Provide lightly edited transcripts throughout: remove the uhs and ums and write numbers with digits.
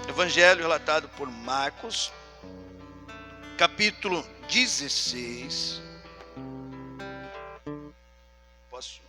Evangelho relatado por Marcos, capítulo 16. Posso?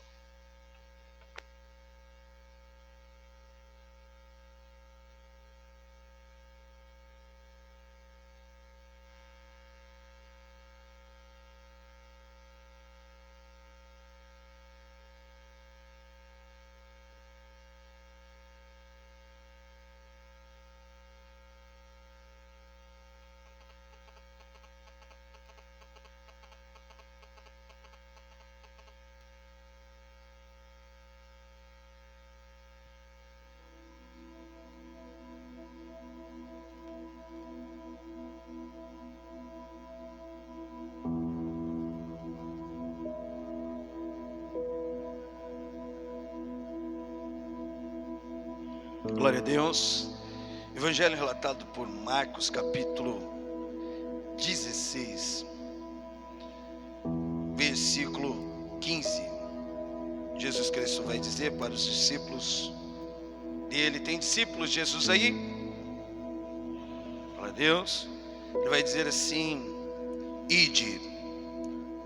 Glória a Deus. Evangelho relatado por Marcos, capítulo 16, versículo 15. Jesus Cristo vai dizer para os discípulos dele: tem discípulos de Jesus aí? Glória a Deus. Ele vai dizer assim: ide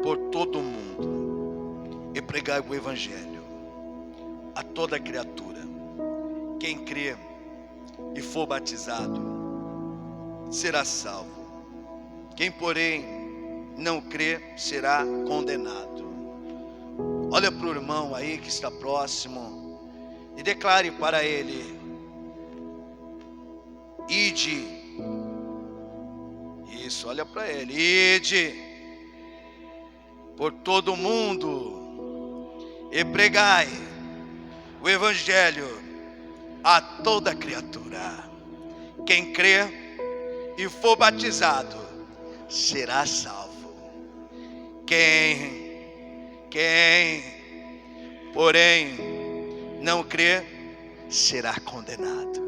por todo o mundo e pregai o Evangelho a toda criatura. Quem crê e for batizado será salvo. Quem, porém, não crê será condenado. Olha para o irmão aí que está próximo e declare para ele: ide. Isso, olha para ele: ide por todo o mundo e pregai o Evangelho a toda criatura. Quem crê e for batizado será salvo. Quem, porém, não crê será condenado.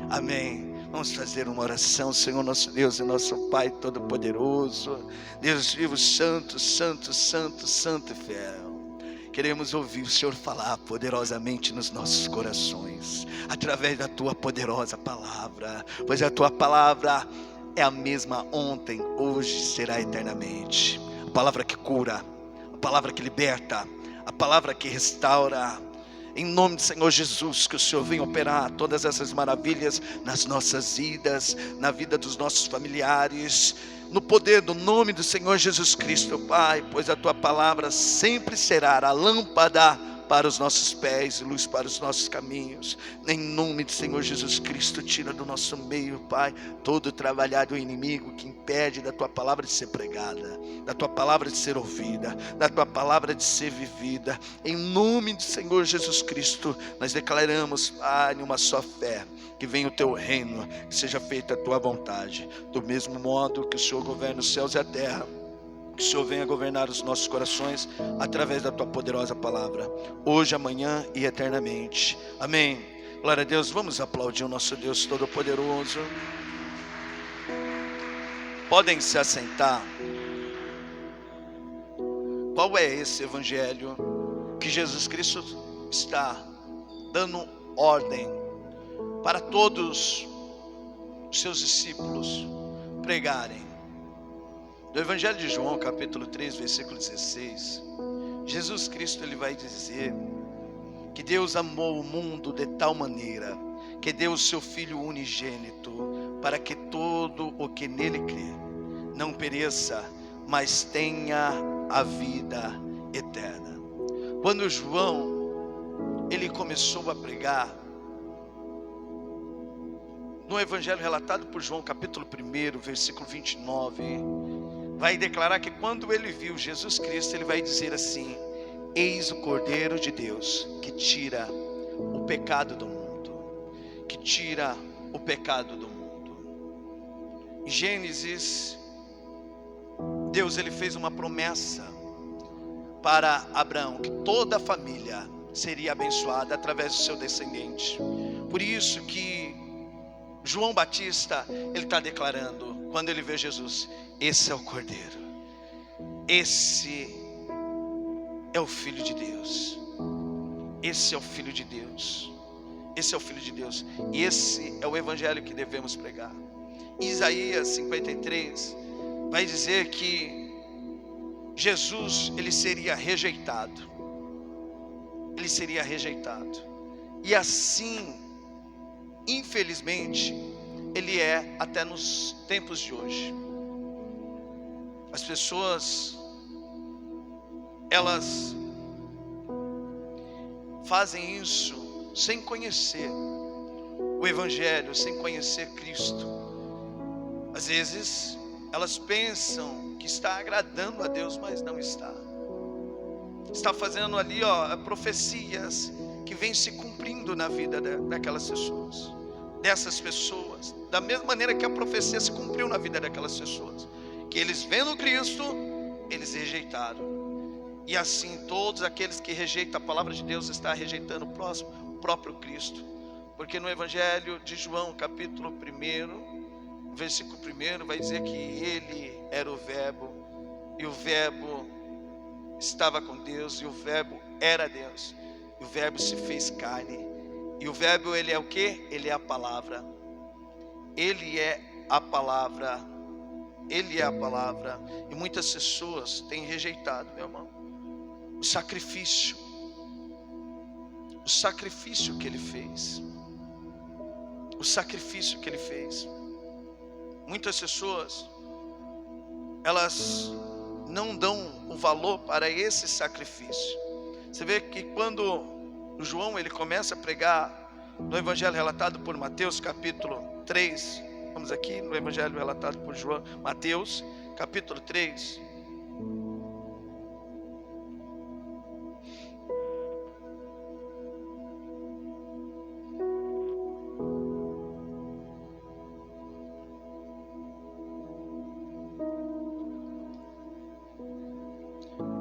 Amém. Vamos fazer uma oração. Senhor nosso Deus e nosso Pai Todo-Poderoso, Deus vivo, santo, santo, santo, santo e fiel, queremos ouvir o Senhor falar poderosamente nos nossos corações, através da Tua poderosa palavra, pois a Tua palavra é a mesma ontem, hoje e será eternamente. A palavra que cura, a palavra que liberta, a palavra que restaura. Em nome do Senhor Jesus, que o Senhor venha operar todas essas maravilhas nas nossas vidas, na vida dos nossos familiares, no poder do nome do Senhor Jesus Cristo, Pai, pois a Tua palavra sempre será a lâmpada para os nossos pés e luz para os nossos caminhos. Em nome do Senhor Jesus Cristo, tira do nosso meio, Pai, todo trabalhar do inimigo que impede da Tua palavra de ser pregada, da Tua palavra de ser ouvida, da Tua palavra de ser vivida. Em nome do Senhor Jesus Cristo, nós declaramos, Pai, uma só fé, que venha o Teu reino, que seja feita a Tua vontade, do mesmo modo que o Senhor governa os céus e a terra, que o Senhor venha governar os nossos corações, através da Tua poderosa palavra, hoje, amanhã e eternamente. Amém. Glória a Deus. Vamos aplaudir o nosso Deus Todo-Poderoso. Podem se assentar. Qual é esse Evangelho que Jesus Cristo está dando ordem para todos os seus discípulos pregarem? Do Evangelho de João, capítulo 3, versículo 16, Jesus Cristo ele vai dizer que Deus amou o mundo de tal maneira que deu o seu Filho unigênito, para que todo o que nele crê não pereça, mas tenha a vida eterna. Quando João ele começou a pregar, no Evangelho relatado por João, capítulo 1, versículo 29, vai declarar que quando ele viu Jesus Cristo, ele vai dizer assim: eis o Cordeiro de Deus que tira o pecado do mundo, que tira o pecado do mundo. Em Gênesis, Deus ele fez uma promessa para Abraão, que toda a família seria abençoada através do seu descendente. Por isso que João Batista, ele está declarando, quando ele vê Jesus: esse é o Cordeiro, esse é o Filho de Deus, esse é o Filho de Deus, Esse é o Filho de Deus. E esse é o evangelho que devemos pregar. Isaías 53 vai dizer que Jesus, ele seria rejeitado. Ele seria rejeitado. E assim, infelizmente, ele é até nos tempos de hoje. As pessoas, elas fazem isso sem conhecer o evangelho, sem conhecer Cristo. Às vezes elas pensam que está agradando a Deus, mas não está. Está fazendo ali, profecias que vêm se cumprindo na vida daquelas pessoas, dessas pessoas, da mesma maneira que a profecia se cumpriu na vida daquelas pessoas, que eles vendo Cristo, eles rejeitaram. E assim todos aqueles que rejeitam a palavra de Deus estão rejeitando o próprio Cristo. Porque no Evangelho de João, capítulo 1, versículo 1, vai dizer que ele era o Verbo, e o Verbo estava com Deus, e o Verbo era Deus, e o Verbo se fez carne. E o Verbo, ele é o quê? Ele é a palavra. Ele é a palavra. Ele é a palavra. E muitas pessoas têm rejeitado, meu irmão, o sacrifício que ele fez. O sacrifício que ele fez. Muitas pessoas, elas não dão o valor para esse sacrifício. Você vê que quando o João, ele começa a pregar no evangelho relatado por Mateus, capítulo 3. Vamos aqui no evangelho relatado por João, Mateus, capítulo 3.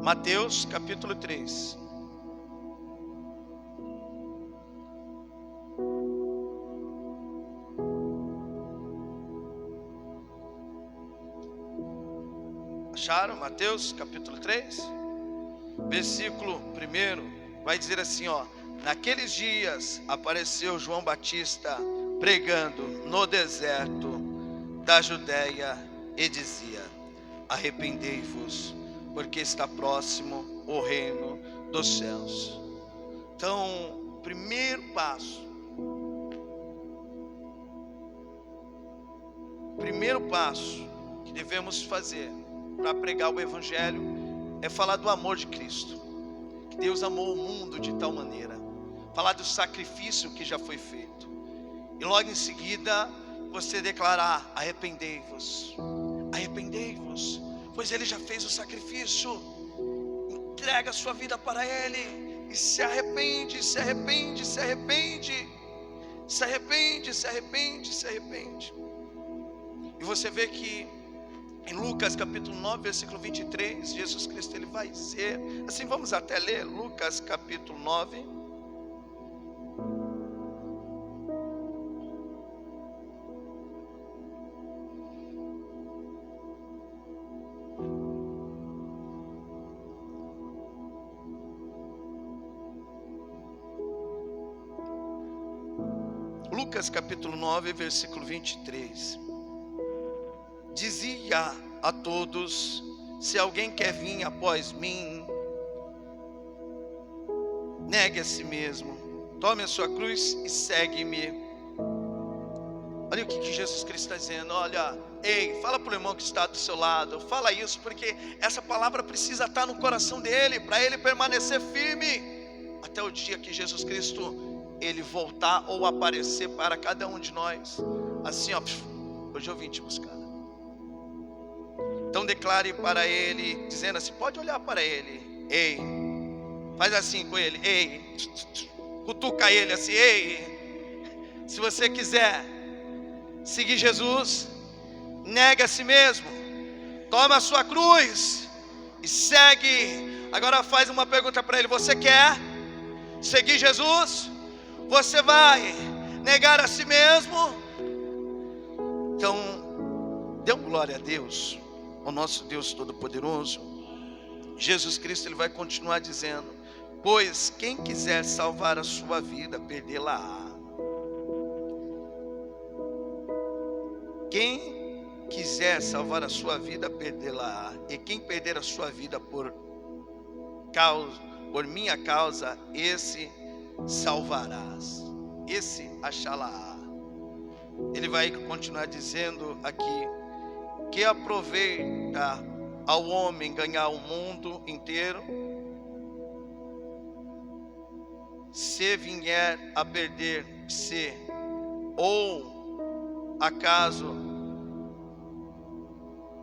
Mateus capítulo 3. Acharam? Mateus capítulo 3, versículo 1, vai dizer assim, naqueles dias apareceu João Batista pregando no deserto da Judéia e dizia: arrependei-vos, porque está próximo o reino dos céus. Então, primeiro passo que devemos fazer para pregar o evangelho é falar do amor de Cristo, que Deus amou o mundo de tal maneira, falar do sacrifício que já foi feito, e logo em seguida você declarar: arrependei-vos, arrependei-vos, pois ele já fez o sacrifício. Entrega a sua vida para ele e se arrepende, se arrepende, se arrepende, se arrepende, se arrepende, se arrepende. E você vê que em Lucas capítulo 9, versículo 23, Jesus Cristo, ele vai dizer assim, vamos até ler Lucas capítulo 9. Lucas capítulo 9, versículo 23. Dizia a todos: se alguém quer vir após mim, negue a si mesmo, tome a sua cruz e segue-me. Olha o que Jesus Cristo está dizendo. Olha, ei, fala para o irmão que está do seu lado, fala isso, porque essa palavra precisa estar no coração dele, para ele permanecer firme até o dia que Jesus Cristo ele voltar ou aparecer para cada um de nós. Assim, hoje eu vim te buscar. Então declare para ele, dizendo assim, pode olhar para ele, ei, faz assim com ele, ei, cutuca ele assim, ei, se você quiser seguir Jesus, negue a si mesmo, toma a sua cruz e segue. Agora faz uma pergunta para ele: você quer seguir Jesus? Você vai negar a si mesmo? Então, dê glória a Deus, o nosso Deus Todo-Poderoso. Jesus Cristo, ele vai continuar dizendo: pois quem quiser salvar a sua vida, perdê-la-á. Quem quiser salvar a sua vida, perdê-la-á. E quem perder a sua vida por minha causa, esse salvarás. Esse achá-la-á. Ele vai continuar dizendo aqui: que aproveita ao homem ganhar o mundo inteiro, se vier a perder-se, ou acaso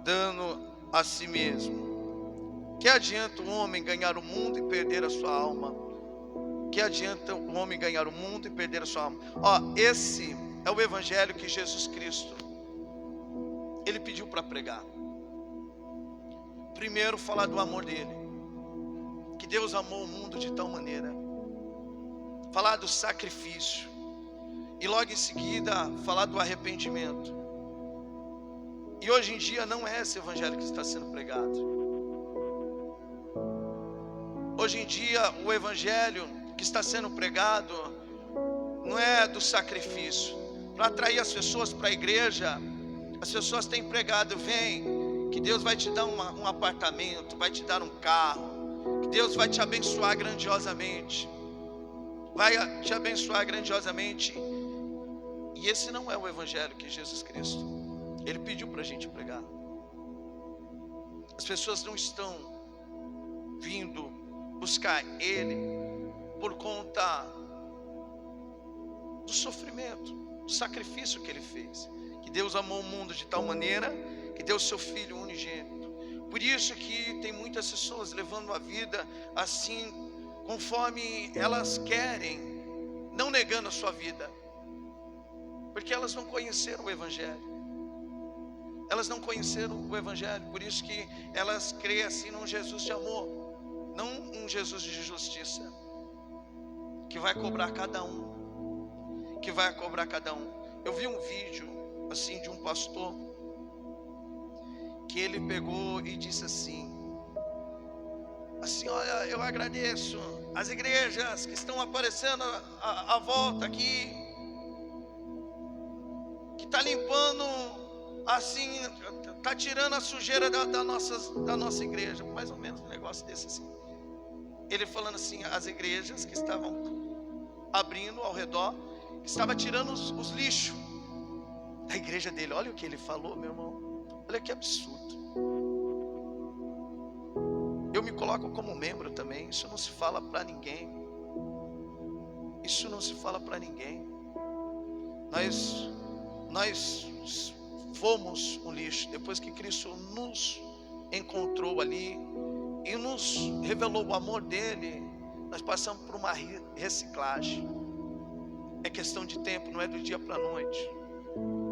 dano a si mesmo. Que adianta o homem ganhar o mundo e perder a sua alma? Que adianta o homem ganhar o mundo e perder a sua alma? Esse é o evangelho que Jesus Cristo, Ele pediu para pregar. Primeiro, falar do amor dele, que Deus amou o mundo de tal maneira. Falar do sacrifício. E logo em seguida, falar do arrependimento. E hoje em dia não é esse evangelho que está sendo pregado. Hoje em dia o evangelho que está sendo pregado não é do sacrifício. Para atrair as pessoas para a igreja, as pessoas têm pregado: vem, que Deus vai te dar um apartamento, vai te dar um carro, que Deus vai te abençoar grandiosamente, vai te abençoar grandiosamente. E esse não é o evangelho que Jesus Cristo, Ele pediu para a gente pregar. As pessoas não estão vindo buscar Ele por conta do sofrimento, do sacrifício que Ele fez. Que Deus amou o mundo de tal maneira que deu seu Filho unigênito. Por isso que tem muitas pessoas levando a vida assim, conforme elas querem, não negando a sua vida, porque elas não conheceram o evangelho. Elas não conheceram o evangelho. Por isso que elas creem assim num Jesus de amor, não um Jesus de justiça, que vai cobrar cada um, que vai cobrar cada um. Eu vi um vídeo assim de um pastor, que ele pegou e disse assim: olha, eu agradeço as igrejas que estão aparecendo à volta aqui, que está limpando assim, está tirando a sujeira da nossa igreja. Mais ou menos um negócio desse assim. Ele falando assim, as igrejas que estavam abrindo ao redor, que estava tirando os lixos da igreja dele. Olha o que ele falou, meu irmão. Olha que absurdo. Eu me coloco como membro também. Isso não se fala para ninguém. Isso não se fala para ninguém. Nós fomos um lixo. Depois que Cristo nos encontrou ali e nos revelou o amor dele, nós passamos por uma reciclagem. É questão de tempo, não é do dia para a noite.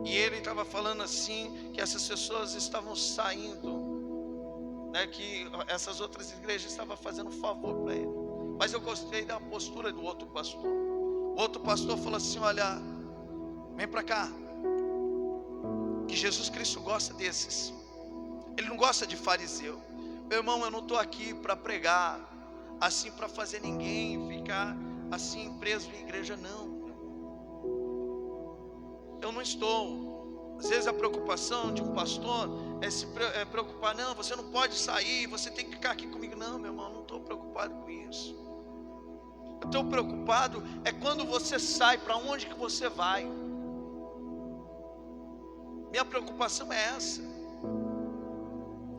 E ele estava falando assim, que essas pessoas estavam saindo, né, que essas outras igrejas estavam fazendo um favor para ele. Mas eu gostei da postura do outro pastor. O outro pastor falou assim: olha, vem para cá, que Jesus Cristo gosta desses. Ele não gosta de fariseu. Meu irmão, eu não estou aqui para pregar assim, para fazer ninguém ficar assim preso em igreja, não. Eu não estou. Às vezes a preocupação de um pastor é se preocupar: não, você não pode sair, você tem que ficar aqui comigo. Não, meu irmão, eu não estou preocupado com isso. Eu estou preocupado é quando você sai, para onde que você vai. Minha preocupação é essa.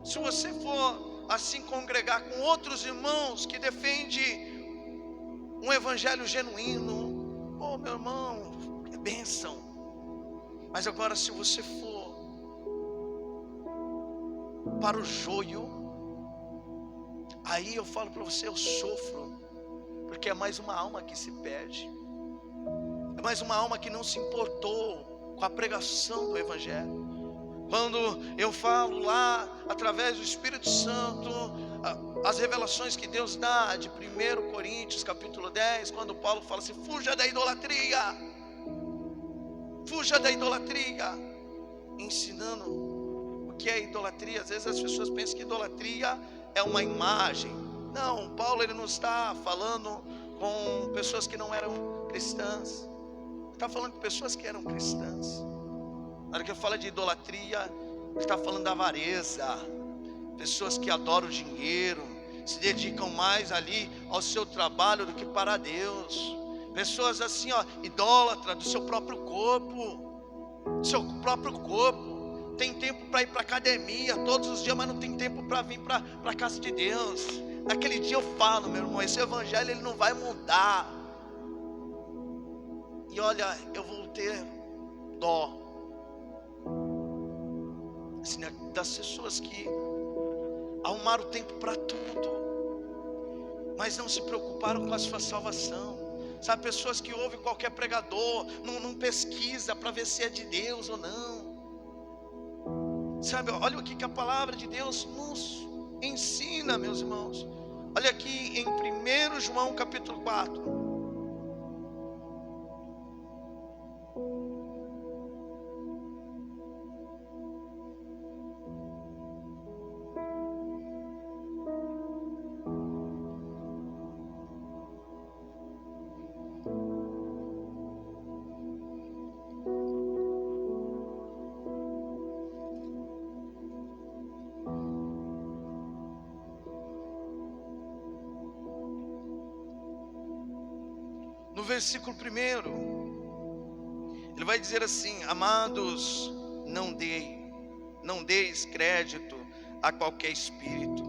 Se você for assim congregar com outros irmãos que defendem um evangelho genuíno, oh meu irmão, é bênção. Mas agora, se você for para o joio, aí eu falo para você, eu sofro, porque é mais uma alma que se perde, é mais uma alma que não se importou com a pregação do evangelho. Quando eu falo lá, através do Espírito Santo, as revelações que Deus dá de 1 Coríntios capítulo 10, quando Paulo fala assim: fuja da idolatria, fuja da idolatria, ensinando o que é idolatria. Às vezes as pessoas pensam que idolatria é uma imagem. Não, Paulo ele não está falando com pessoas que não eram cristãs, ele está falando com pessoas que eram cristãs. Na hora que fala de idolatria, ele está falando da avareza. Pessoas que adoram o dinheiro, se dedicam mais ali ao seu trabalho do que para Deus. Pessoas assim, idólatras do seu próprio corpo. Tem tempo para ir para a academia todos os dias, mas não tem tempo para vir para a casa de Deus. Naquele dia eu falo, meu irmão, esse evangelho ele não vai mudar. E olha, eu vou ter dó assim, das pessoas que arrumaram tempo para tudo, mas não se preocuparam com a sua salvação. Sabe, pessoas que ouvem qualquer pregador, não pesquisa para ver se é de Deus ou não. Sabe, olha o que a palavra de Deus nos ensina, meus irmãos. Olha aqui em 1 João capítulo 4. No versículo 1, ele vai dizer assim: amados, não deis crédito a qualquer espírito,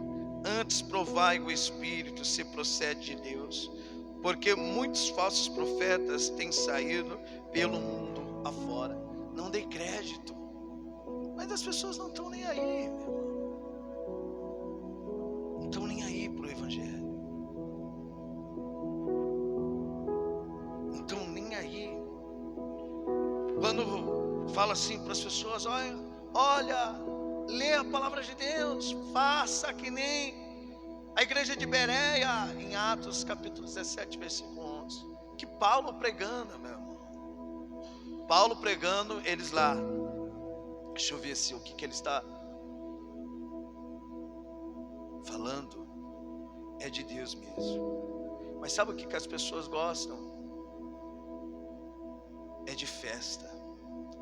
antes provai o espírito se procede de Deus, porque muitos falsos profetas têm saído pelo mundo afora. Não dei crédito, mas as pessoas não estão nem aí, meu irmão. Não estão nem aí para o evangelho. Quando fala assim para as pessoas: olha, lê a palavra de Deus, faça que nem a igreja de Bereia, em Atos capítulo 17, versículo 11. Que Paulo pregando, meu irmão. Paulo pregando, eles lá. Deixa eu ver se o que ele está falando é de Deus mesmo. Mas sabe o que as pessoas gostam? É de festa,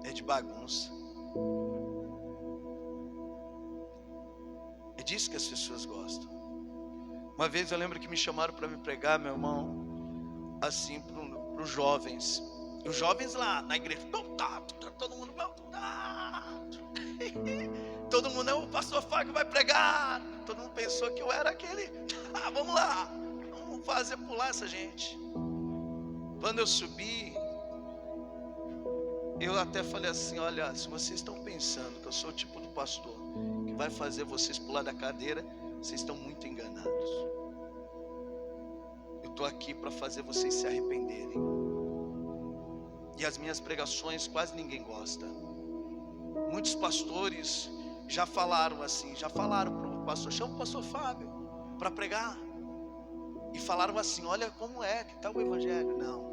é de bagunça. É disso que as pessoas gostam. Uma vez eu lembro que me chamaram para me pregar, meu irmão, assim, para os jovens. E os jovens lá na igreja, todo mundo, todo mundo é o pastor Fábio que vai pregar. Todo mundo pensou que eu era aquele. Vamos lá, vamos fazer pular essa gente. Quando eu subi, eu até falei assim: olha, se vocês estão pensando que eu sou o tipo do pastor que vai fazer vocês pular da cadeira, vocês estão muito enganados. Eu estou aqui para fazer vocês se arrependerem. E as minhas pregações quase ninguém gosta. Muitos pastores já falaram assim, já falaram para o pastor: chama o pastor Fábio para pregar. E falaram assim: olha como é que está o evangelho. Não.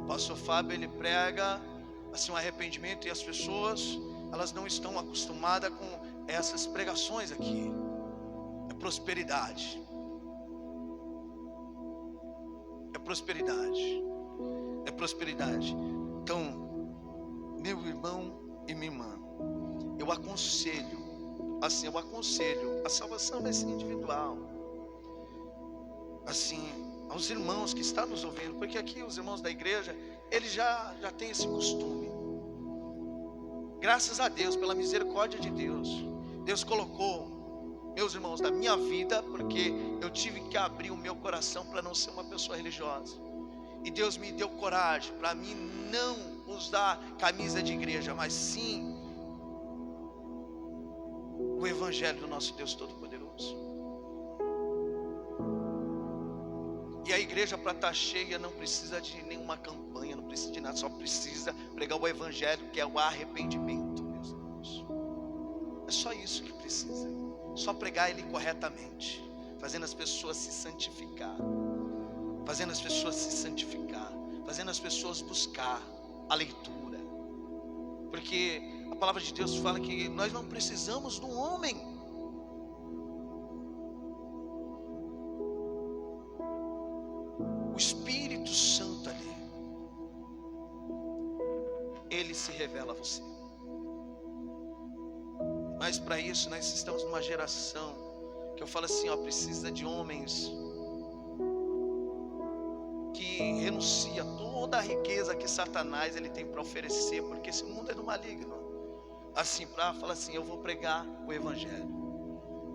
O pastor Fábio, ele prega assim um arrependimento, e as pessoas, elas não estão acostumadas com essas pregações aqui. É prosperidade. É prosperidade. É prosperidade. Então, meu irmão e minha irmã, eu aconselho, a salvação vai ser individual. Assim, aos irmãos que estão nos ouvindo, porque aqui os irmãos da igreja, eles já têm esse costume. Graças a Deus, pela misericórdia de Deus, Deus colocou meus irmãos da minha vida, porque eu tive que abrir o meu coração para não ser uma pessoa religiosa. E Deus me deu coragem para mim não usar camisa de igreja, mas sim o evangelho do nosso Deus Todo-Poderoso. E a igreja, para estar cheia, não precisa de nenhuma campanha, não precisa de nada, só precisa pregar o evangelho, que é o arrependimento, meus irmãos. É só isso que precisa. Só pregar ele corretamente, fazendo as pessoas se santificar, fazendo as pessoas buscar a leitura. Porque a palavra de Deus fala que nós não precisamos do homem. O Espírito Santo ali, Ele se revela a você. Mas para isso nós estamos numa geração que eu falo assim, precisa de homens que renuncia toda a riqueza que Satanás ele tem para oferecer, porque esse mundo é do maligno. Assim, para falar assim, eu vou pregar o evangelho,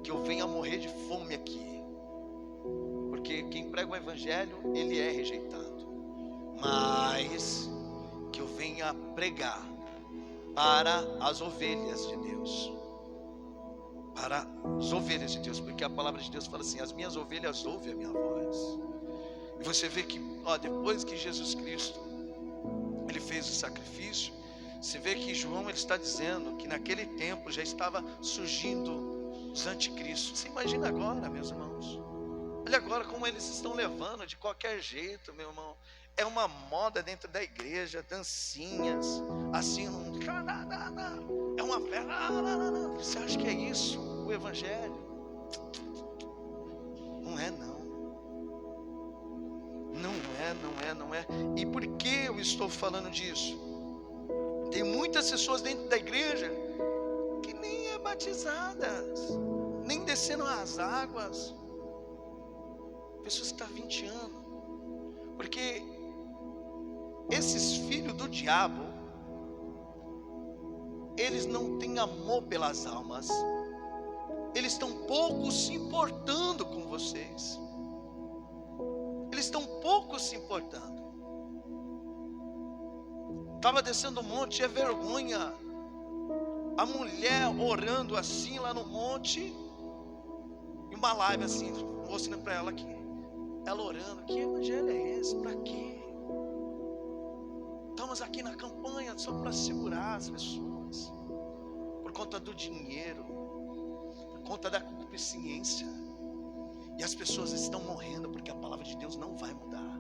que eu venha morrer de fome aqui, porque quem prega o evangelho ele é rejeitado, mas que eu venha pregar para as ovelhas de Deus, para as ovelhas de Deus, porque a palavra de Deus fala assim, as minhas ovelhas ouvem a minha voz. E você vê que depois que Jesus Cristo ele fez o sacrifício, você vê que João ele está dizendo que naquele tempo já estava surgindo os anticristos. Você imagina agora, meus irmãos, olha agora como eles estão levando de qualquer jeito, meu irmão. É uma moda dentro da igreja, dancinhas, assim, é uma festa. Você acha que é isso o evangelho? Não é não. Não é. E por que eu estou falando disso? Tem muitas pessoas dentro da igreja que nem é batizadas, nem desceram as águas. Pessoas que estão há 20 anos. Porque esses filhos do diabo, eles não têm amor pelas almas. Eles estão pouco se importando com vocês. Eles estão pouco se importando. Estava descendo o monte, é vergonha. A mulher orando assim lá no monte, e uma live assim, mostrando para ela aqui. Ela orando, que evangelho é esse? Para quê? Estamos aqui na campanha só para segurar as pessoas, por conta do dinheiro, por conta da concupiscência. E as pessoas estão morrendo porque a palavra de Deus não vai mudar.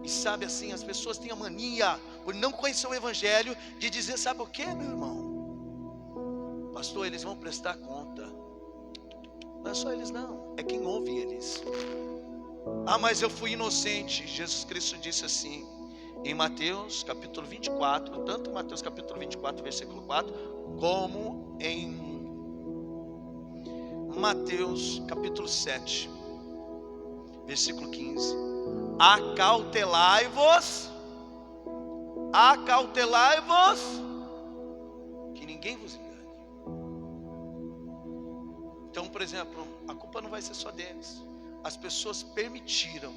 E sabe assim, as pessoas têm a mania, por não conhecer o evangelho, de dizer, sabe o que, meu irmão? Pastor, eles vão prestar conta. Não é só eles não, é quem ouve eles. Mas eu fui inocente. Jesus Cristo disse assim, em Mateus capítulo 24, tanto Mateus capítulo 24, versículo 4, como em Mateus capítulo 7, versículo 15. Acautelai-vos, que ninguém vos engane. Então, por exemplo, a culpa não vai ser só deles. As pessoas permitiram.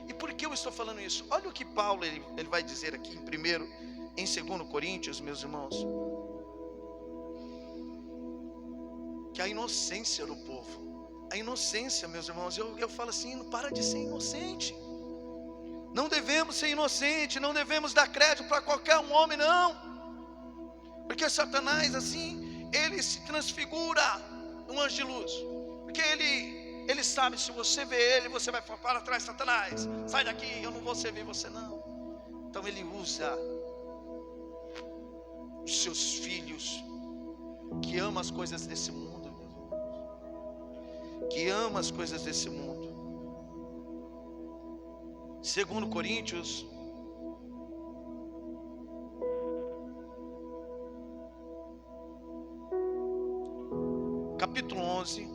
E por que eu estou falando isso? Olha o que Paulo ele vai dizer aqui em 2 Coríntios, meus irmãos. Que a inocência do povo, a inocência, meus irmãos, eu falo assim, não para de ser inocente. Não devemos ser inocentes, não devemos dar crédito para qualquer um homem, não. Porque Satanás, assim, ele se transfigura num anjo de luz. Porque ele sabe, se você vê ele, você vai falar, para trás, Satanás, sai daqui, eu não vou servir você não. Então ele usa os seus filhos, que amam as coisas desse mundo, que ama as coisas desse mundo. 2 Coríntios capítulo 11,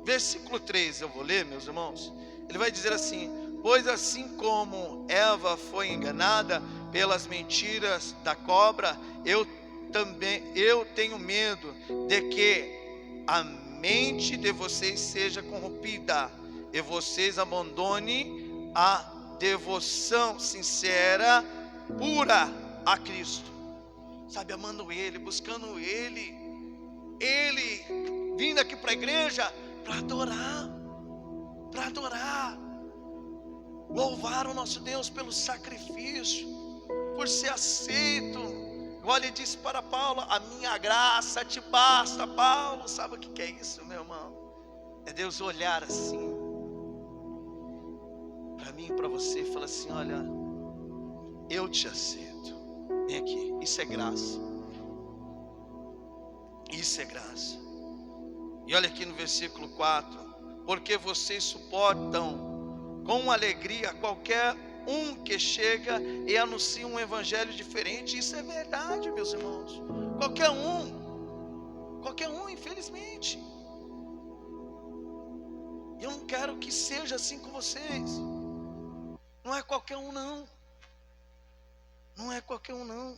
versículo 3, eu vou ler, meus irmãos. Ele vai dizer assim: pois assim como Eva foi enganada pelas mentiras da cobra, eu tenho medo de que a mente de vocês seja corrompida e vocês abandonem a devoção sincera, pura a Cristo. Sabe, amando Ele, buscando Ele, vindo aqui para a igreja para adorar, louvar o nosso Deus pelo sacrifício, por ser aceito. Igual ele disse para Paulo, a minha graça te basta. Paulo, sabe o que é isso, meu irmão? É Deus olhar assim para mim e para você e falar assim: olha, eu te aceito, vem aqui. Isso é graça. Isso é graça. E olha aqui no versículo 4: porque vocês suportam com alegria qualquer um que chega e anuncia um evangelho diferente. Isso é verdade, meus irmãos. Qualquer um, infelizmente. Eu não quero que seja assim com vocês. Não é qualquer um, não. Não é qualquer um, não.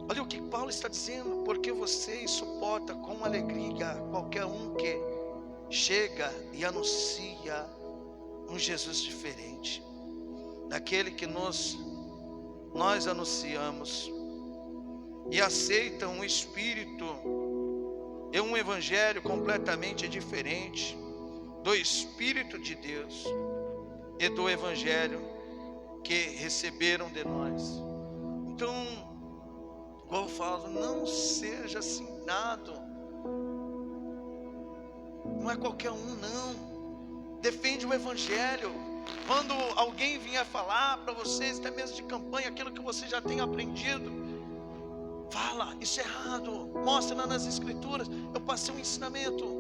Olha o que Paulo está dizendo: porque vocês suportam com alegria qualquer um que chega e anuncia um Jesus diferente daquele que nós anunciamos, e aceitam um espírito e um evangelho completamente diferente do Espírito de Deus e do evangelho que receberam de nós. Então, igual eu falo, não seja assinado. Não é qualquer um, não. Defende o evangelho. Quando alguém vier falar para vocês, até mesmo de campanha, aquilo que você já tem aprendido, fala, isso é errado, mostra lá nas escrituras. Eu passei um ensinamento.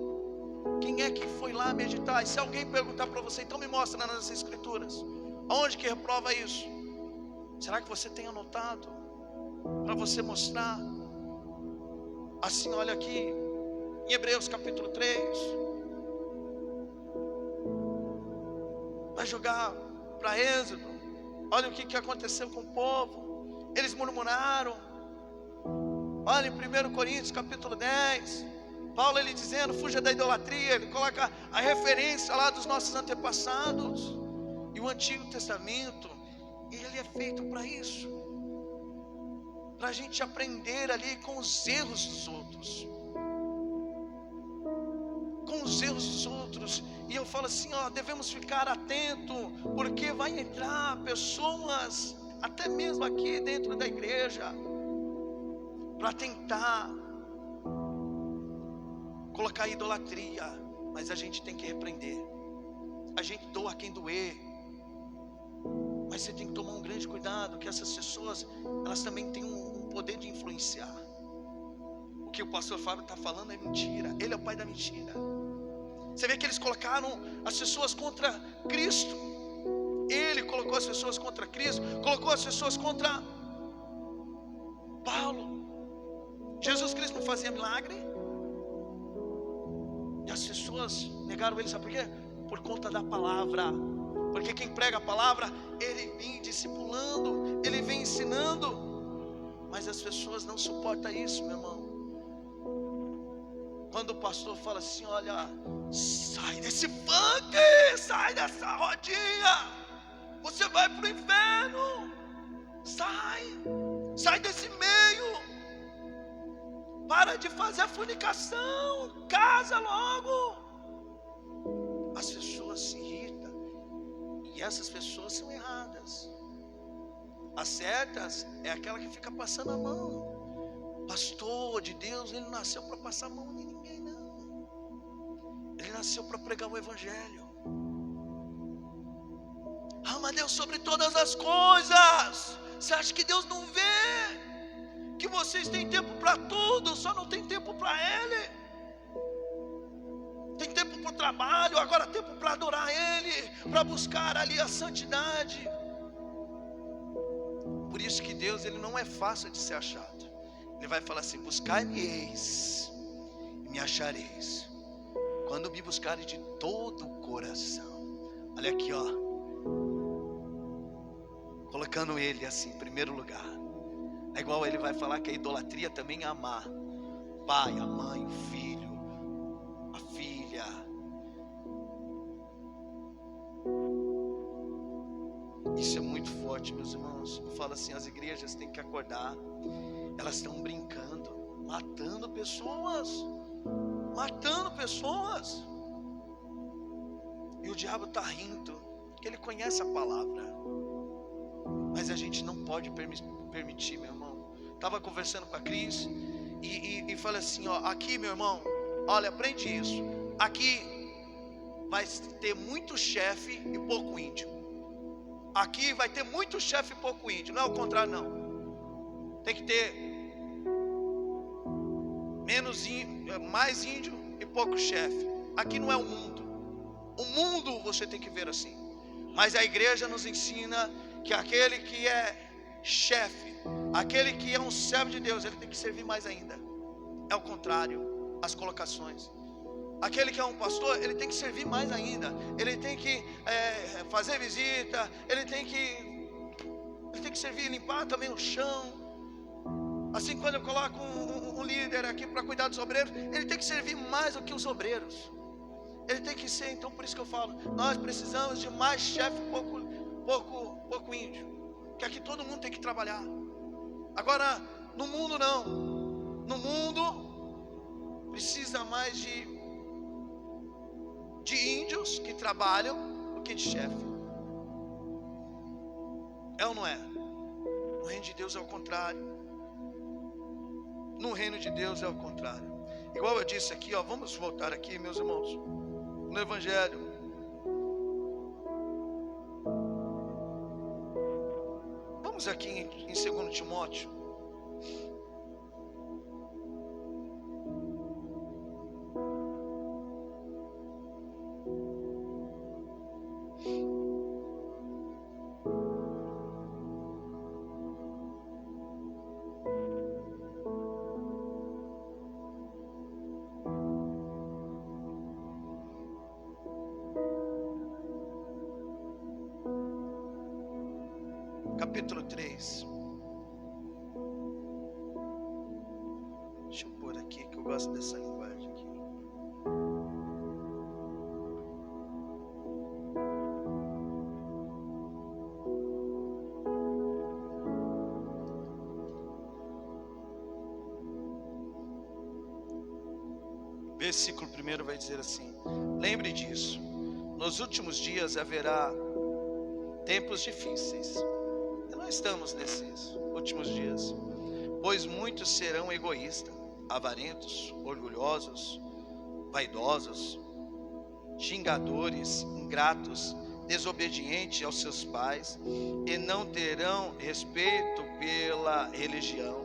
Quem é que foi lá meditar? E se alguém perguntar para você, então me mostra lá nas escrituras, aonde que reprova isso? Será que você tem anotado para você mostrar? Assim, olha aqui em Hebreus capítulo 3. Vai jogar para Êxodo. Olha o que aconteceu com o povo. Eles murmuraram. Olha em 1 Coríntios capítulo 10, Paulo ele dizendo, fuja da idolatria. Ele coloca a referência lá dos nossos antepassados. E o Antigo Testamento, ele é feito para isso, para a gente aprender ali com os erros dos outros. Com os erros dos outros. E eu falo assim, devemos ficar atento, porque vai entrar pessoas, até mesmo aqui dentro da igreja, para tentar colocar idolatria. Mas a gente tem que repreender. A gente doa quem doer. Mas você tem que tomar um grande cuidado, que essas pessoas, elas também têm um poder de influenciar. O que o pastor Fábio está falando é mentira. Ele é o pai da mentira. Você vê que eles colocaram as pessoas contra Cristo. Ele colocou as pessoas contra Cristo, colocou as pessoas contra Paulo. Jesus Cristo não fazia milagre, e as pessoas negaram ele, sabe por quê? Por conta da palavra. Porque quem prega a palavra, ele vem discipulando, ele vem ensinando. Mas as pessoas não suportam isso, meu irmão. Quando o pastor fala assim, olha, sai desse funk, sai dessa rodinha, você vai para o inferno. Sai desse meio. Para de fazer a fornicação, casa logo. As pessoas se irritam, e essas pessoas são erradas. As certas é aquela que fica passando a mão. Pastor de Deus, ele não nasceu para passar a mão em ninguém, não. Ele nasceu para pregar o evangelho. Ama Deus sobre todas as coisas. Você acha que Deus não vê que vocês têm tempo para tudo, só não tem tempo para Ele? Tem tempo para o trabalho, agora tempo para adorar Ele, para buscar ali a santidade. Por isso que Deus, ele não é fácil de ser achado. Ele vai falar assim, buscar-me-eis e me achareis, quando me buscarem de todo o coração. Olha aqui, colocando ele assim em primeiro lugar. É igual ele vai falar que a idolatria também é amar o pai, a mãe, o filho, a filha. Isso é muito forte, meus irmãos. Eu falo assim, as igrejas têm que acordar. Elas estão brincando, matando pessoas. E o diabo está rindo, porque ele conhece a palavra. Mas a gente não pode permitir, meu irmão. Estava conversando com a Cris e falei assim, aqui, meu irmão, olha, aprende isso. Aqui vai ter muito chefe e pouco índio. Aqui vai ter muito chefe e pouco índio. Não é o contrário, não. Tem que ter mais índio e pouco chefe. Aqui não é o mundo. O mundo você tem que ver assim. Mas a igreja nos ensina que aquele que é chefe, aquele que é um servo de Deus, ele tem que servir mais ainda. É o contrário, as colocações. Aquele que é um pastor, ele tem que servir mais ainda. Ele tem que fazer visita, ele tem que servir, limpar também o chão. Assim, quando eu coloco um líder aqui para cuidar dos obreiros, ele tem que servir mais do que os obreiros. Ele tem que ser, então por isso que eu falo, nós precisamos de mais chefe, pouco índio. Que aqui todo mundo tem que trabalhar. Agora, no mundo não. No mundo precisa mais de índios que trabalham do que de chefe. É ou não é? No reino de Deus é o contrário. No reino de Deus é o contrário. Igual eu disse aqui, ó, vamos voltar aqui, meus irmãos, no Evangelho. Vamos aqui em 2 Timóteo. Capítulo 3. Deixa eu pôr aqui que eu gosto dessa linguagem aqui. Versículo 1 vai dizer assim: lembre disso, nos últimos dias haverá tempos difíceis. Nós estamos nesses últimos dias, pois muitos serão egoístas, avarentos, orgulhosos, vaidosos, xingadores, ingratos, desobedientes aos seus pais, e não terão respeito pela religião,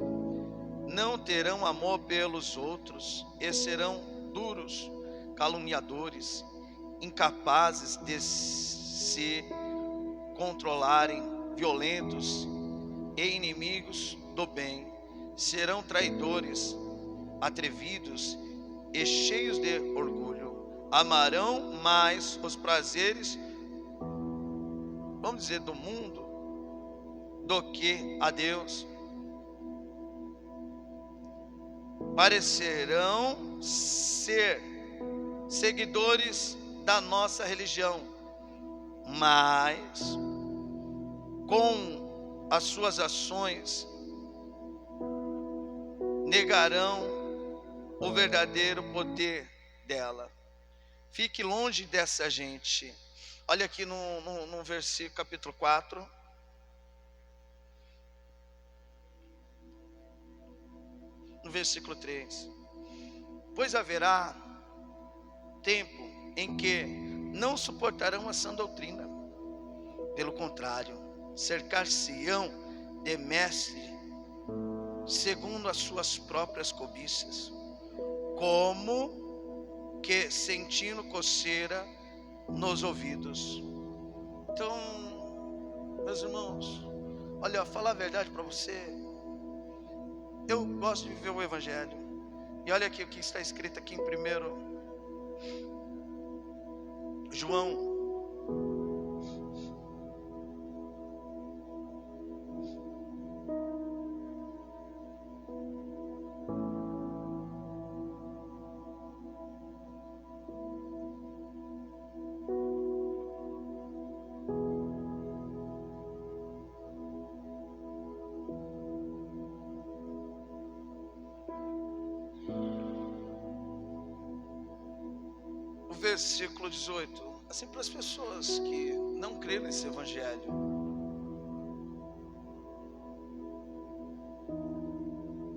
não terão amor pelos outros, e serão duros, caluniadores, incapazes de se controlarem, violentos e inimigos do bem, serão traidores, atrevidos e cheios de orgulho, amarão mais os prazeres, vamos dizer, do mundo, do que a Deus. Parecerão ser seguidores da nossa religião, mas com as suas ações negarão o verdadeiro poder dela. Fique longe dessa gente. Olha aqui no versículo, capítulo 4. No versículo 3. Pois haverá tempo em que não suportarão a sã doutrina. Pelo contrário, cercar-se-ão de mestre segundo as suas próprias cobiças, como que sentindo coceira nos ouvidos. Então, meus irmãos, olha, falar a verdade para você, eu gosto de viver o Evangelho. E olha aqui o que está escrito aqui em 1 João. Versículo 18, assim, para as pessoas que não creem nesse Evangelho.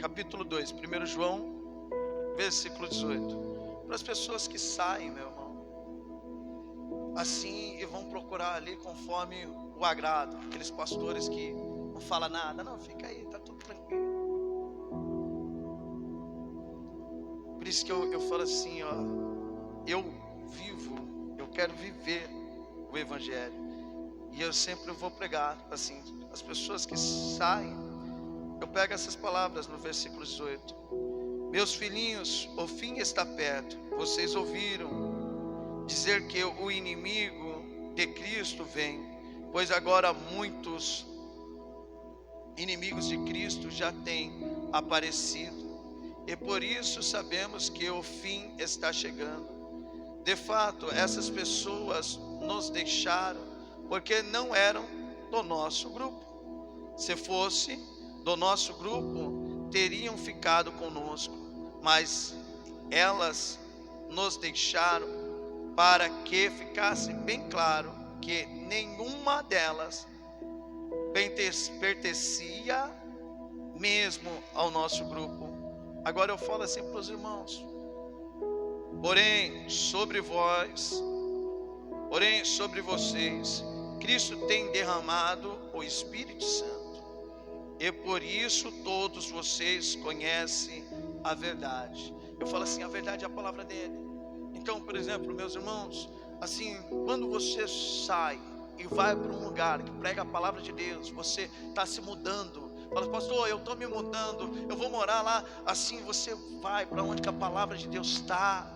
Capítulo 2, 1 João, versículo 18. Para as pessoas que saem, meu irmão, assim, e vão procurar ali conforme o agrado. Aqueles pastores que não falam nada, não, fica aí, está tudo tranquilo. Por isso que eu falo assim, ó, eu quero viver o Evangelho. E eu sempre vou pregar, assim, as pessoas que saem, eu pego essas palavras no versículo 18. Meus filhinhos, o fim está perto. Vocês ouviram dizer que o inimigo de Cristo vem, pois agora muitos inimigos de Cristo já têm aparecido. E por isso sabemos que o fim está chegando. De fato, essas pessoas nos deixaram porque não eram do nosso grupo. Se fosse do nosso grupo, teriam ficado conosco, mas elas nos deixaram para que ficasse bem claro que nenhuma delas pertencia mesmo ao nosso grupo. Agora eu falo assim para os irmãos: porém sobre vocês, Cristo tem derramado o Espírito Santo, e por isso todos vocês conhecem a verdade. Eu falo assim, a verdade é a palavra dele. Então, por exemplo, meus irmãos, assim, quando você sai e vai para um lugar que prega a palavra de Deus, você está se mudando. Fala, pastor, eu estou me mudando, eu vou morar lá. Assim, você vai para onde que a palavra de Deus está,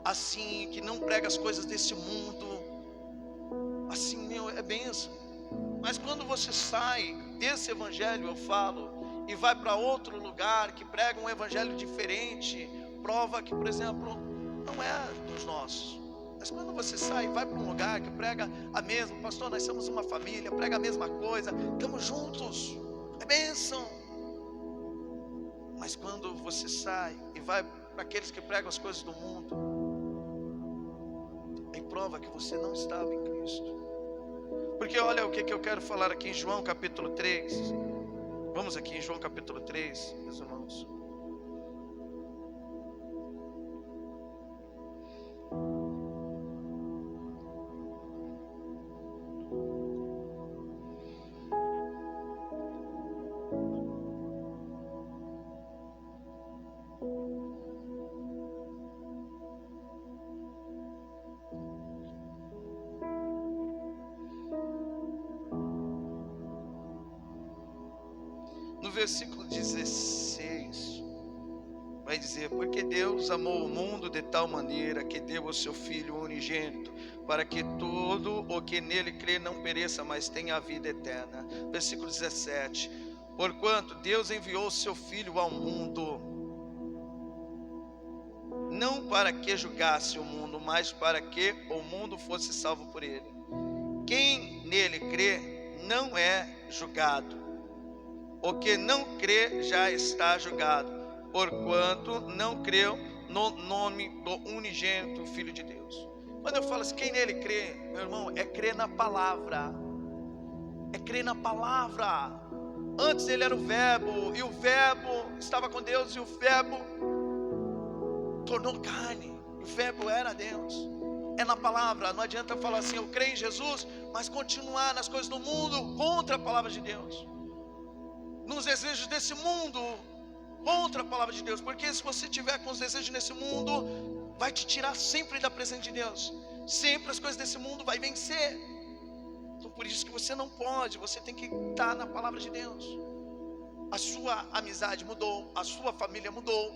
assim, que não prega as coisas desse mundo. Assim, meu, é bênção. Mas quando você sai desse evangelho, eu falo, e vai para outro lugar que prega um evangelho diferente, prova que, por exemplo, não é dos nossos. Mas quando você sai e vai para um lugar que prega a mesma, pastor, nós somos uma família, prega a mesma coisa, estamos juntos, é bênção. Mas quando você sai e vai para aqueles que pregam as coisas do mundo, aí prova que você não estava em Cristo. Porque olha o que eu quero falar aqui em João capítulo 3. Vamos aqui em João capítulo 3, meus irmãos. No versículo 16, vai dizer: porque Deus amou o mundo de tal maneira que deu o seu Filho unigênito, para que todo o que nele crê não pereça, mas tenha a vida eterna. Versículo 17: porquanto Deus enviou o seu Filho ao mundo, não para que julgasse o mundo, mas para que o mundo fosse salvo por ele. Quem nele crê não é julgado. O que não crê já está julgado, porquanto não creu no nome do unigênito Filho de Deus. Quando eu falo assim, quem nele crê, meu irmão, é crer na palavra. É crer na palavra. Antes ele era o verbo, e o verbo estava com Deus, e o verbo tornou carne, e o verbo era Deus. É na palavra. Não adianta falar assim, eu creio em Jesus, mas continuar nas coisas do mundo contra a palavra de Deus, nos desejos desse mundo, contra a palavra de Deus. Porque se você tiver com os desejos nesse mundo, vai te tirar sempre da presença de Deus. Sempre as coisas desse mundo vai vencer. Então por isso que você não pode, você tem que estar na palavra de Deus. A sua amizade mudou, a sua família mudou.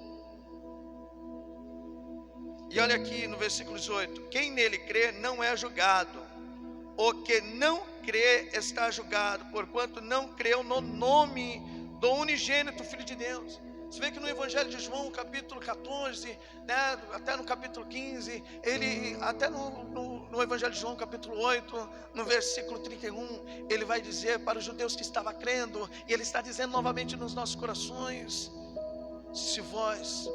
E olha aqui no versículo 18: quem nele crê não é julgado. O que não crê está julgado, porquanto não creu no nome do unigênito Filho de Deus. Você vê que no Evangelho de João, capítulo 14, né, até no capítulo 15, ele, até no Evangelho de João, capítulo 8, no versículo 31, ele vai dizer para os judeus que estavam crendo, e ele está dizendo novamente nos nossos corações: se vós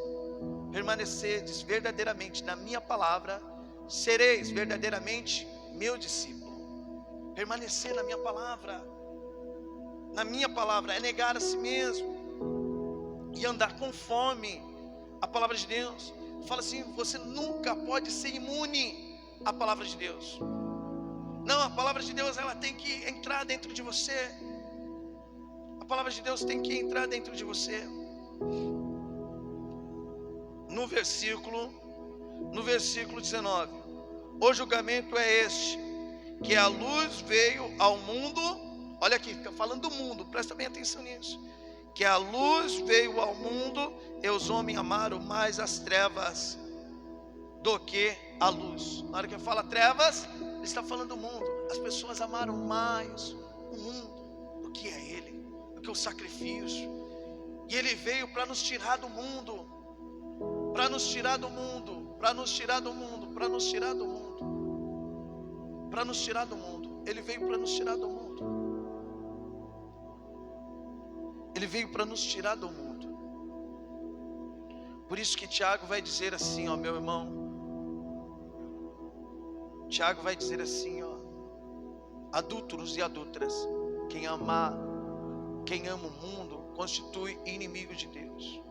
permanecerdes verdadeiramente na minha palavra, sereis verdadeiramente meu discípulo. Permanecer na minha palavra. Na minha palavra é negar a si mesmo e andar conforme a palavra de Deus. Fala assim, você nunca pode ser imune à palavra de Deus. Não, a palavra de Deus, ela tem que entrar dentro de você. A palavra de Deus tem que entrar dentro de você. No versículo 19: O julgamento é este, que a luz veio ao mundo. Olha aqui, fica falando do mundo, presta bem atenção nisso. Que a luz veio ao mundo e os homens amaram mais as trevas do que a luz. Na hora que fala trevas, ele está falando do mundo. As pessoas amaram mais o mundo do que a ele, do que o sacrifício. E ele veio para nos tirar do mundo, para nos tirar do mundo, para nos tirar do mundo, para nos tirar do mundo, para nos tirar do mundo. Ele veio para nos tirar do mundo. Ele veio para nos tirar do mundo. Por isso que Tiago vai dizer assim, ó, meu irmão. Tiago vai dizer assim, ó: adúlteros e adúlteras, quem ama o mundo constitui inimigo de Deus.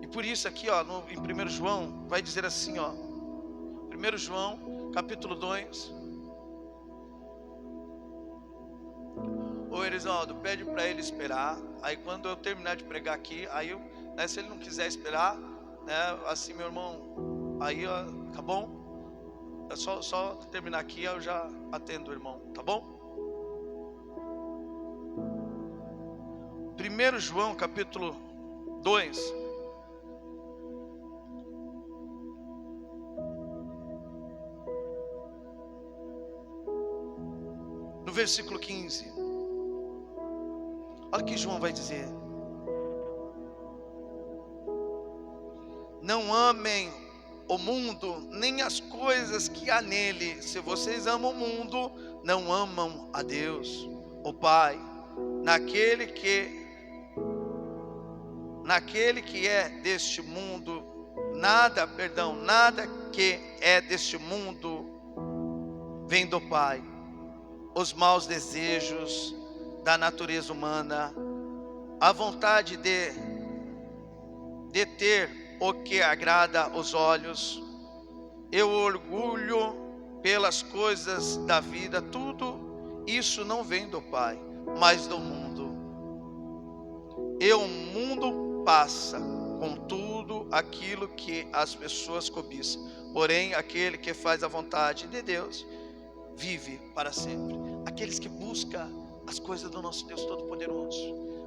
E por isso aqui, ó, em 1 João vai dizer assim, ó, 1 João capítulo 2. Ô Erisaldo, pede para ele esperar. Aí quando eu terminar de pregar aqui, aí eu, né, se ele não quiser esperar, né, assim, meu irmão, aí ó, tá bom? É só terminar aqui, eu já atendo o irmão, tá bom? 1 João capítulo 2. No versículo 15. Olha o que João vai dizer: não amem o mundo, nem as coisas que há nele. Se vocês amam o mundo, não amam a Deus, o Pai. Naquele que é deste mundo, nada que é deste mundo vem do Pai. Os maus desejos da natureza humana, a vontade de ter o que agrada aos olhos, e o orgulho pelas coisas da vida, tudo isso não vem do Pai, mas do mundo. E o mundo passa com tudo aquilo que as pessoas cobiçam, porém aquele que faz a vontade de Deus vive para sempre. Aqueles que buscam as coisas do nosso Deus Todo-Poderoso.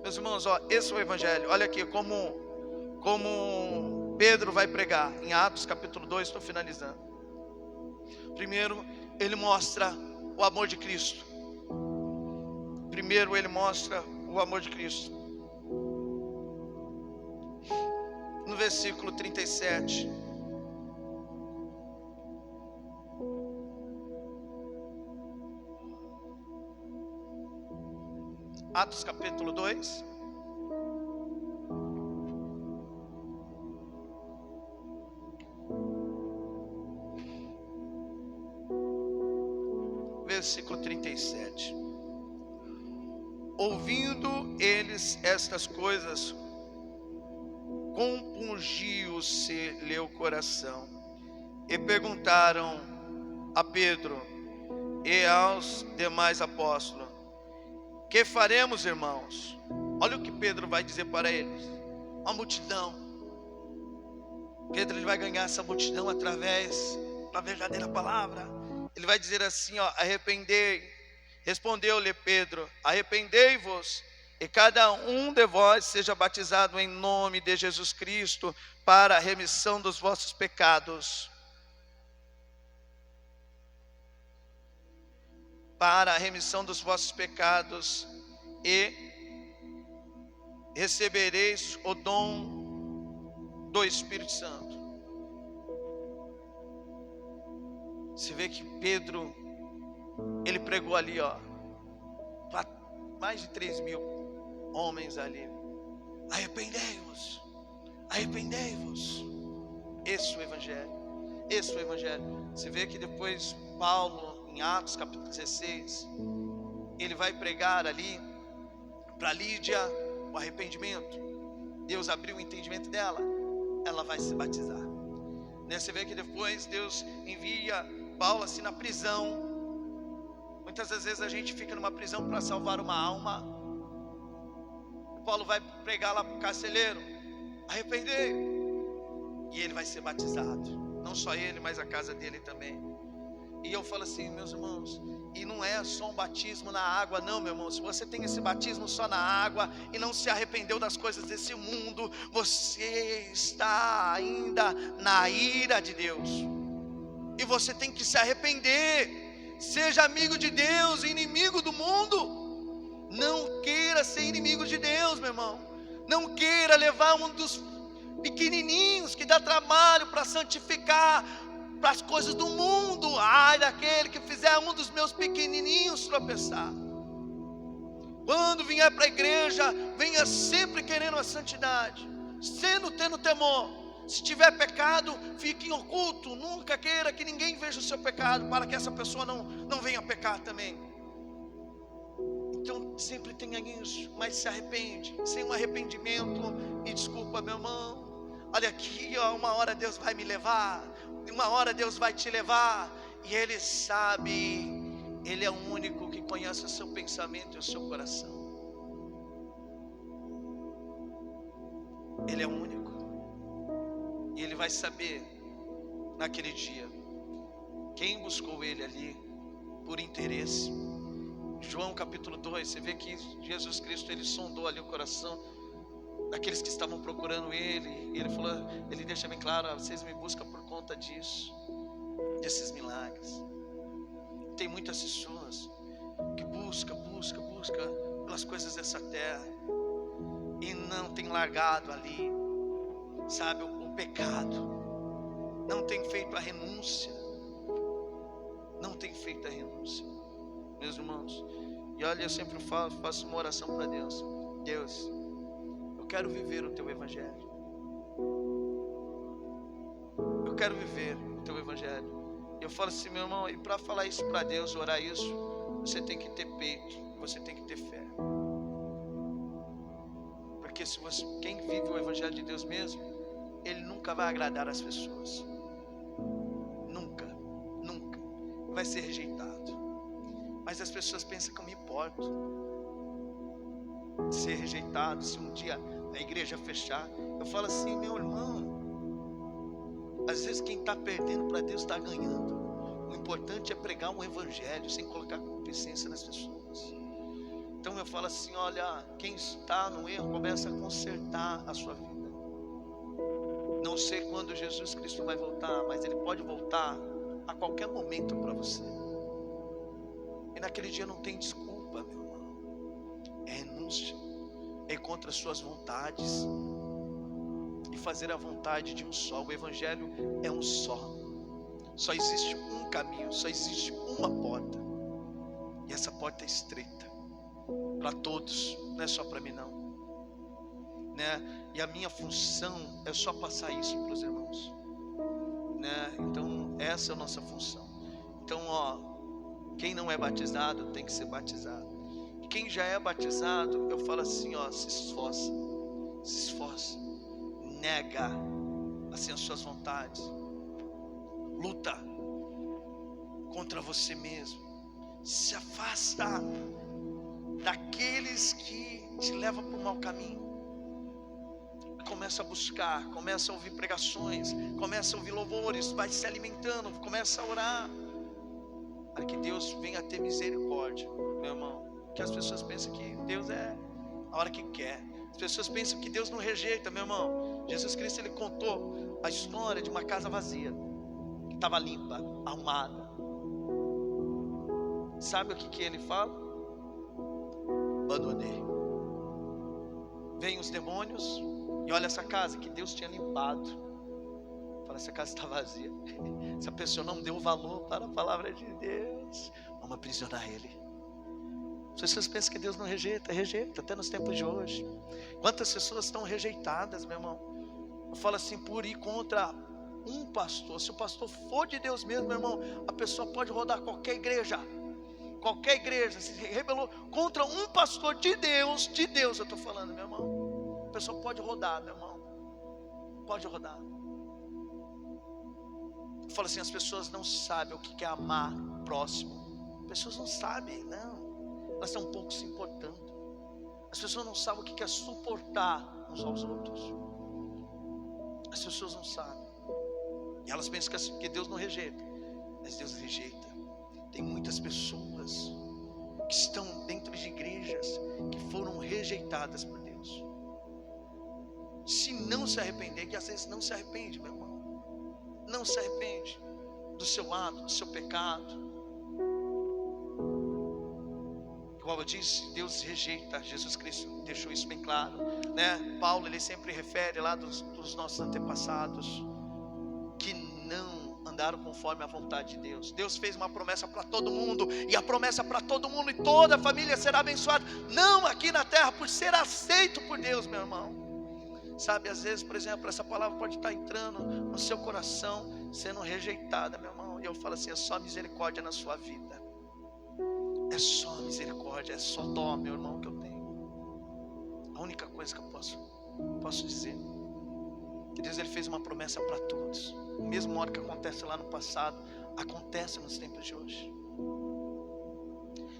Meus irmãos, ó, esse é o Evangelho. Olha aqui como Pedro vai pregar em Atos capítulo 2, estou finalizando. Primeiro, ele mostra o amor de Cristo. Primeiro, ele mostra o amor de Cristo. No versículo 37. Atos capítulo 2. Versículo 37. Ouvindo eles estas coisas, compungiu-se-lhe o coração, e perguntaram a Pedro e aos demais apóstolos: que faremos, irmãos? Olha o que Pedro vai dizer para eles. Uma multidão. Pedro, ele vai ganhar essa multidão através da verdadeira palavra. Ele vai dizer assim, ó: arrependei. Respondeu-lhe Pedro: arrependei-vos, e cada um de vós seja batizado em nome de Jesus Cristo para a remissão dos vossos pecados. Para a remissão dos vossos pecados, e recebereis o dom do Espírito Santo. Você vê que Pedro, ele pregou ali, ó, para mais de 3.000 homens ali. Arrependei-vos, arrependei-vos. Esse é o Evangelho, esse é o Evangelho. Você vê que depois Paulo, em Atos capítulo 16, ele vai pregar ali para Lídia o arrependimento. Deus abriu o entendimento dela, ela vai se batizar. Você vê que depois Deus envia Paulo assim na prisão. Muitas das vezes a gente fica numa prisão para salvar uma alma. Paulo vai pregar lá para o carcereiro: arrependei, e ele vai ser batizado. não só ele, mas a casa dele também. E eu falo assim, meus irmãos, e não é só um batismo na água, não, meu irmão. Se você tem esse batismo só na água e não se arrependeu das coisas desse mundo, você está ainda na ira de Deus. E você tem que se arrepender. Seja amigo de Deus e inimigo do mundo. Não queira ser inimigo de Deus, meu irmão. Não queira levar um dos pequenininhos que dá trabalho para santificar para as coisas do mundo. Ai daquele que fizer um dos meus pequenininhos tropeçar. Quando vier para a igreja, venha sempre querendo a santidade, tendo temor. Se tiver pecado, fique em oculto. Nunca queira que ninguém veja o seu pecado, para que essa pessoa não venha pecar também. Então sempre tenha isso, mas se arrepende. Sem um arrependimento, e desculpa, meu irmão, olha aqui, ó, uma hora Deus vai me levar, uma hora Deus vai te levar. E Ele sabe, Ele é o único que conhece o seu pensamento e o seu coração. Ele é o único. E Ele vai saber naquele dia quem buscou Ele ali por interesse. João capítulo 2, você vê que Jesus Cristo, Ele sondou ali o coração daqueles que estavam procurando Ele. E Ele falou, Ele deixa bem claro, vocês me buscam por conta disso, desses milagres. Tem muitas pessoas que buscam pelas coisas dessa terra e não tem largado ali, sabe, o pecado. Não tem feito a renúncia. Não tem feito a renúncia, meus irmãos. E olha, eu sempre faço uma oração para Deus. Deus, eu quero viver o Teu Evangelho. Eu quero viver o Teu Evangelho. Eu falo assim, meu irmão, e para falar isso para Deus, orar isso, você tem que ter peito, você tem que ter fé. Porque se você, quem vive o Evangelho de Deus mesmo, ele nunca vai agradar as pessoas. Nunca vai ser rejeitado. Mas as pessoas pensam que eu me importo de ser rejeitado se um dia a igreja fechar. Eu falo assim, meu irmão, às vezes quem está perdendo para Deus está ganhando. O importante é pregar um evangelho sem colocar concupiscência nas pessoas. Então eu falo assim, olha, quem está no erro começa a consertar a sua vida. Não sei quando Jesus Cristo vai voltar, mas Ele pode voltar a qualquer momento para você. E naquele dia não tem desculpa, meu irmão. É renúncia, é ir contra as suas vontades e fazer a vontade de um só. O Evangelho é um só. Só existe um caminho, só existe uma porta. E essa porta é estreita para todos, não é só para mim não, né? E a minha função é só passar isso para os irmãos, né? Então essa é a nossa função. Então, ó, quem não é batizado tem que ser batizado. E quem já é batizado, eu falo assim, ó, se esforça, nega assim as suas vontades, luta contra você mesmo, se afasta daqueles que te levam para o mau caminho. Começa a buscar, começa a ouvir pregações, começa a ouvir louvores, vai se alimentando, começa a orar, para que Deus venha ter misericórdia, meu irmão. Que as pessoas pensam que Deus é a hora que quer. As pessoas pensam que Deus não rejeita, meu irmão. Jesus Cristo, Ele contou a história de uma casa vazia, que estava limpa, arrumada. Sabe o que Ele fala? Abandonei. Vem os demônios e olha essa casa que Deus tinha limpado. Fala, essa casa está vazia. Essa pessoa não deu valor para a palavra de Deus. Vamos aprisionar ele. As pessoas pensam que Deus não rejeita, rejeita, até nos tempos de hoje. Quantas pessoas estão rejeitadas, meu irmão? Eu falo assim, por ir contra um pastor. Se o pastor for de Deus mesmo, meu irmão, a pessoa pode rodar qualquer igreja se rebelou contra um pastor de Deus eu estou falando, meu irmão. A pessoa pode rodar, meu irmão, pode rodar. Eu falo assim, as pessoas não sabem o que é amar o próximo. As pessoas não sabem, não. Elas estão um pouco se importando. As pessoas não sabem o que é suportar uns aos outros. As pessoas não sabem. E elas pensam que Deus não rejeita, mas Deus rejeita. Tem muitas pessoas que estão dentro de igrejas que foram rejeitadas por Deus. Se não se arrepender, que às vezes não se arrepende, meu irmão, não se arrepende do seu ato, do seu pecado. Igual eu disse, Deus rejeita. Jesus Cristo deixou isso bem claro, né? Paulo, ele sempre refere lá dos nossos antepassados que não andaram conforme a vontade de Deus. Deus fez uma promessa para todo mundo, e a promessa para todo mundo, e toda a família será abençoada, não aqui na terra, por ser aceito por Deus, meu irmão. Sabe, às vezes, por exemplo, essa palavra pode estar entrando no seu coração, sendo rejeitada, meu irmão, e eu falo assim: é só misericórdia na sua vida, é só misericórdia, é só dó, meu irmão, que eu tenho. A única coisa que eu posso dizer, que Deus, ele fez uma promessa para todos. O mesmo modo que acontece lá no passado, acontece nos tempos de hoje.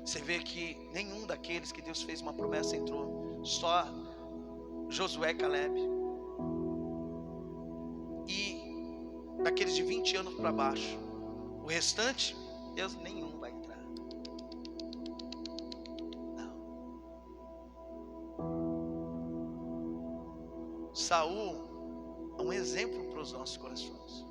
Você vê que nenhum daqueles que Deus fez uma promessa entrou, só Josué e Caleb. E daqueles de 20 anos para baixo, o restante, Deus nenhum vai entrar. Não. Saul é um exemplo para os nossos corações.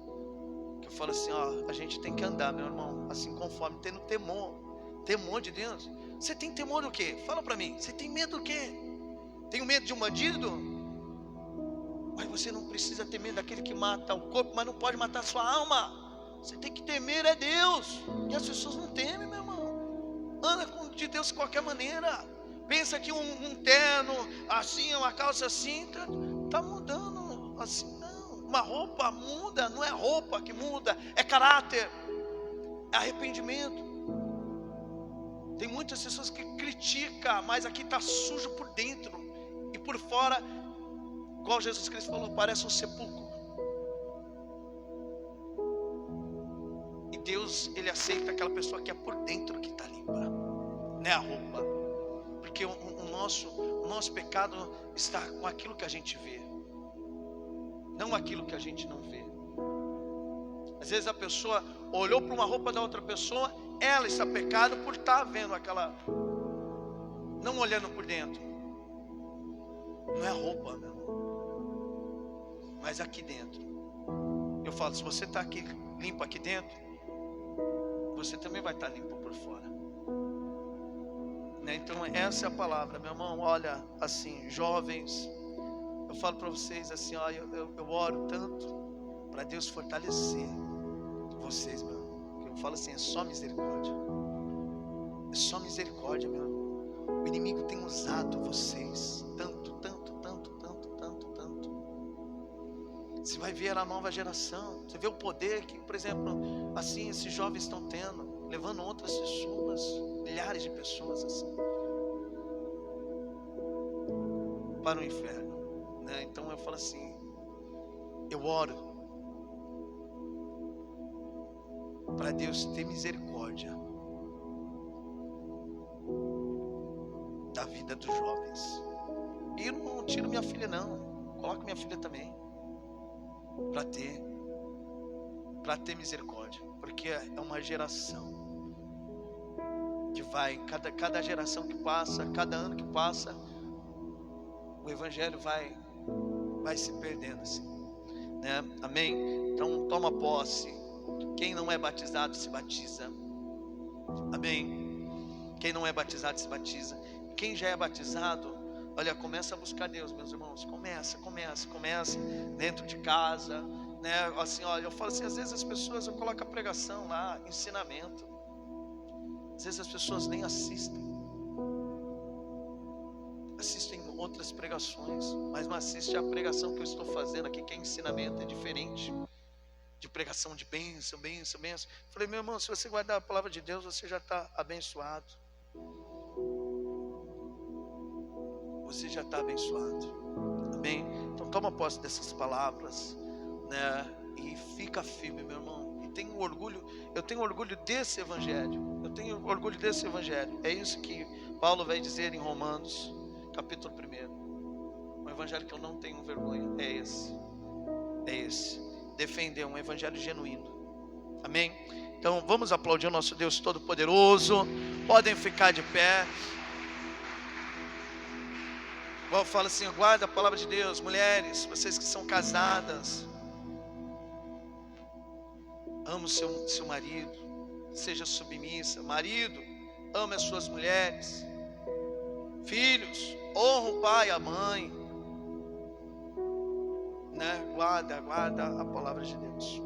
Que eu falo assim, ó, a gente tem que andar, meu irmão, assim conforme, tendo temor de Deus. Você tem temor do quê? Fala para mim, você tem medo do quê? Tenho medo de um bandido? Mas você não precisa ter medo daquele que mata o corpo, mas não pode matar a sua alma. Você tem que temer é Deus. E as pessoas não temem, meu irmão. Anda de Deus de qualquer maneira. Pensa que um terno assim, uma calça assim, tá mudando assim. Não, uma roupa muda, não é roupa que muda, é caráter, é arrependimento. Tem muitas pessoas que criticam, mas aqui está sujo por dentro. E por fora, igual Jesus Cristo falou, parece um sepulcro. E Deus, ele aceita aquela pessoa que é por dentro que está limpa, não é a roupa. Porque o nosso pecado está com aquilo que a gente vê, não aquilo que a gente não vê. Às vezes a pessoa olhou para uma roupa da outra pessoa, ela está pecado por estar vendo aquela, não olhando por dentro. Não é roupa, meu irmão, mas aqui dentro. Eu falo, se você está aqui limpo aqui dentro, você também vai estar limpo por fora, né? Então essa é a palavra, meu irmão. Olha, assim, jovens, eu falo para vocês assim, ó, eu oro tanto para Deus fortalecer vocês, meu irmão. Eu falo assim, é só misericórdia. É só misericórdia, meu irmão. O inimigo tem usado vocês tanto. Você vai ver a nova geração, você vê o poder que, por exemplo, assim, esses jovens estão tendo, levando outras pessoas, milhares de pessoas assim, para o inferno, né? Então eu falo assim, eu oro para Deus ter misericórdia da vida dos jovens. E eu não tiro minha filha não, coloco minha filha também, para ter misericórdia, porque é uma geração que vai, cada geração que passa, cada ano que passa, o evangelho vai se perdendo assim, né? Amém? Então toma posse. Quem não é batizado se batiza. Amém? Quem não é batizado se batiza. Quem já é batizado, olha, começa a buscar Deus, meus irmãos. Começa dentro de casa, né? Assim, olha, eu falo assim, às vezes as pessoas, eu coloco a pregação lá, ensinamento. Às vezes as pessoas nem assistem outras pregações, mas não assistem a pregação que eu estou fazendo aqui, que é ensinamento, é diferente de pregação de bênção. Falei, meu irmão, se você guardar a palavra de Deus, você já está abençoado. Você já está abençoado. Amém? Então toma posse dessas palavras, né? E fica firme, meu irmão. E tenho orgulho, eu tenho orgulho desse evangelho. Eu tenho orgulho desse evangelho. É isso que Paulo vai dizer em Romanos, capítulo 1. O evangelho que eu não tenho vergonha é esse. defender um evangelho genuíno. Amém? Então vamos aplaudir o nosso Deus Todo-Poderoso. Podem ficar de pé. Igual fala assim, guarda a palavra de Deus. Mulheres, vocês que são casadas, ama o seu marido, seja submissa. Marido, ame as suas mulheres. Filhos, honra o pai e a mãe, né? Guarda a palavra de Deus.